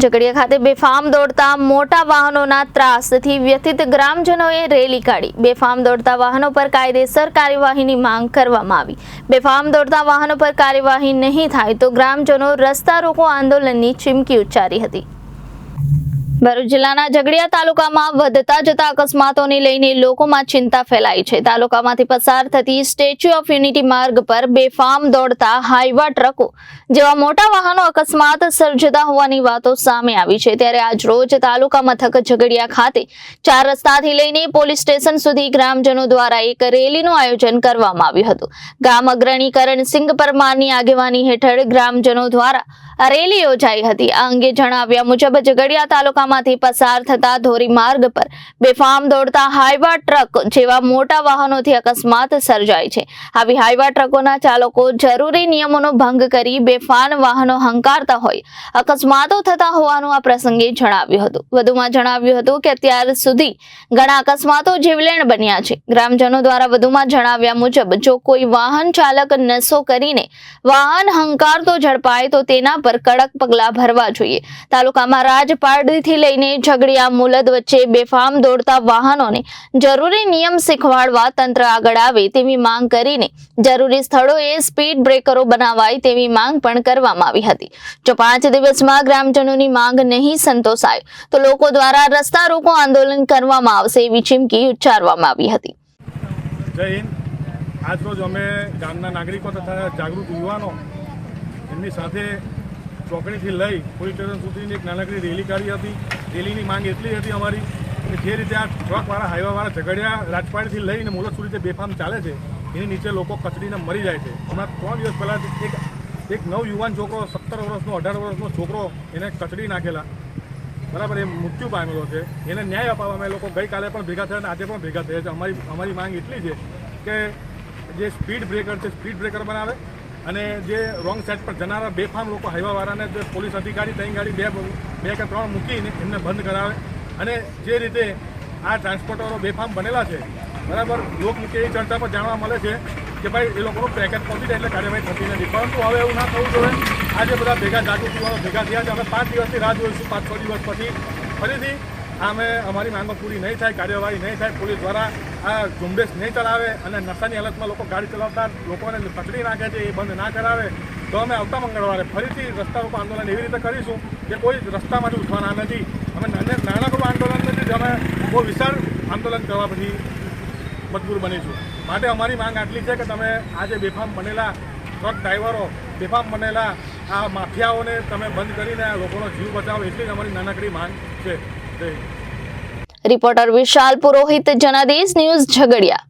ઝઘડિયા ખાતે બેફામ દોડતા મોટા વાહનોના ત્રાસથી વ્યથિત ગ્રામજનોએ રેલી કાઢી। બેફામ દોડતા વાહનો પર કાયદેસર કાર્યવાહીની માંગ કરવામાં આવી। બેફામ દોડતા વાહનો પર કાર્યવાહી નહીં થાય તો ગ્રામજનો રસ્તા રોકો આંદોલનની ચીમકી ઉચ્ચારી હતી। ભરૂચ જિલ્લાના ઝઘડિયા તાલુકામાં વધતા જતા અકસ્માતોને લઈને લોકોમાં ચિંતા ફેલાઈ છે। તાલુકામાંથી પસાર થતી સ્ટેચ્યુ ઓફ યુનિટી માર્ગ પર બેફામ દોડતા હાઈવા ટ્રકો જેવા મોટા વાહનો અકસ્માત સર્જતા હોવાની વાતો સામે આવી છે। ત્યારે આજ રોજ તાલુકા મથક ઝઘડિયા ખાતે 4 રસ્તાથી લઈને પોલીસ સ્ટેશન સુધી ગ્રામજનો દ્વારા એક રેલીનું આયોજન કરવામાં આવ્યું હતું। ગામ અગ્રણી કરણસિંહ પરમારની આગેવાની હેઠળ ગ્રામજનો દ્વારા આ રેલી યોજાઈ હતી। આ અંગે જણાવ્યા મુજબ ઝઘડિયા તાલુકામાંથી પસાર થતા ધોરી માર્ગ પર બેફામ દોડતા હાઈવા ટ્રક જેવા મોટા વાહનોથી અકસ્માત સર્જાય છે। આવી હાઈવા ટ્રકોના ચાલકો જરૂરી નિયમોનો ભંગ કરી બેફામ વાહનો હંકારતા હોય અકસ્માતો થતા હોવાનું આ પ્રસંગે જણાવ્યું હતું। વધુમાં જણાવ્યું હતું કે અત્યાર સુધી ઘણા અકસ્માતો જીવલેણ બન્યા છે। ગ્રામજનો દ્વારા વધુમાં જણાવ્યા મુજબ જો કોઈ વાહન ચાલક નશો કરીને વાહન હંકારતો ઝડપાય તો તેના પર કડક પગલાં ભરવા જોઈએ। તાલુકામાં રાજપારડીથી લઈને ઝઘડિયા મુલદ વચ્ચે બેફામ દોડતા વાહનોને જરૂરી નિયમ શીખવાડવા તંત્ર આગળ આવે તેવી માંગ કરીને જરૂરી સ્થળોએ સ્પીડ બ્રેકરો બનાવાય તેવી માંગ પણ કરવામાં આવી હતી। જો 5 દિવસમાં ગ્રામજનોની માંગ નહીં સંતોષાય તો લોકો દ્વારા રસ્તા રોકો આંદોલન કરવામાં આવશે એવી ચીમકી ઉચ્ચારવામાં આવી હતી। જય હિન્દ। આજરોજ અમે ગામના નાગરિકો તથા જાગૃત યુવાનો એમની સાથે ચોકડીથી લઈ પોલીસ સ્ટેશન સુધીની એક નાનકડી રેલી કાઢી હતી। રેલીની માંગ એટલી હતી અમારી કે જે રીતે આ ટ્રકવાળા હાઈવાવાળા ઝઘડિયા રાજપાડીથી લઈને મુલત સુધી બેફામ ચાલે છે એની નીચે લોકો કચડીને મરી જાય છે। હમણાં 3 દિવસ પહેલાં એક નવયુવાન છોકરો 17 વર્ષનો 18 વર્ષનો છોકરો એને કચડી નાખેલા બરાબર એ મૃત્યુ પામેલો છે। એને ન્યાય અપાવવા અમે લોકો ગઈકાલે પણ ભેગા થયા અને આજે પણ ભેગા થયા છે। અમારી માંગ એટલી છે કે જે સ્પીડ બ્રેકર છે સ્પીડ બ્રેકર બનાવે અને જે રોંગ સાઈડ પર જનારા બેફામ લોકો હાઈવાવાળાને જે પોલીસ અધિકારી 3 ગાડી બે કે 3 મૂકીને એમને બંધ કરાવે। અને જે રીતે આ ટ્રાન્સપોર્ટરો બેફામ બનેલા છે બરાબર લોકમુખી એ ચર્ચા પર જાણવા મળે છે કે ભાઈ એ લોકોનું પેકેજ પહોંચી જાય એટલે કાર્યવાહી થતી નથી, પરંતુ હવે એવું ના થવું જોઈએ। આજે બધા ભેગા જાગૃત યુવાનો ભેગા થયા છે। અમે 5 દિવસની રાહ જોઈશું। 5-6 દિવસ પછી ફરીથી અમારી માંગો પૂરી નહીં થાય, કાર્યવાહી નહીં થાય, પોલીસ દ્વારા આ ઝુંબેશ નહીં ચલાવે અને નશાની હાલતમાં લોકો ગાડી ચલાવતા લોકોને પકડી નાખે છે એ બંધ ના કરાવે તો અમે આવતા મંગળવારે ફરીથી રસ્તા રોકો આંદોલન એવી રીતે કરીશું કે કોઈ રસ્તામાંથી ઉઠવાના નથી। અમે નાનકડું આંદોલન નથી, અમે બહુ વિશાળ આંદોલન કરવા પછી મજબૂર બનીશું। માટે અમારી માંગ આટલી છે કે તમે આ જે બેફામ બનેલા ટ્રક ડ્રાઈવરો બેફામ બનેલા આ માફિયાઓને તમે બંધ કરીને લોકોનો જીવ બચાવો એટલી જ અમારી નાનકડી માંગ છે। જય હિન્દ। રિપોર્ટર વિશાલ પુરોહિત, જનાદેશ ન્યૂઝ, ઝઘડિયા।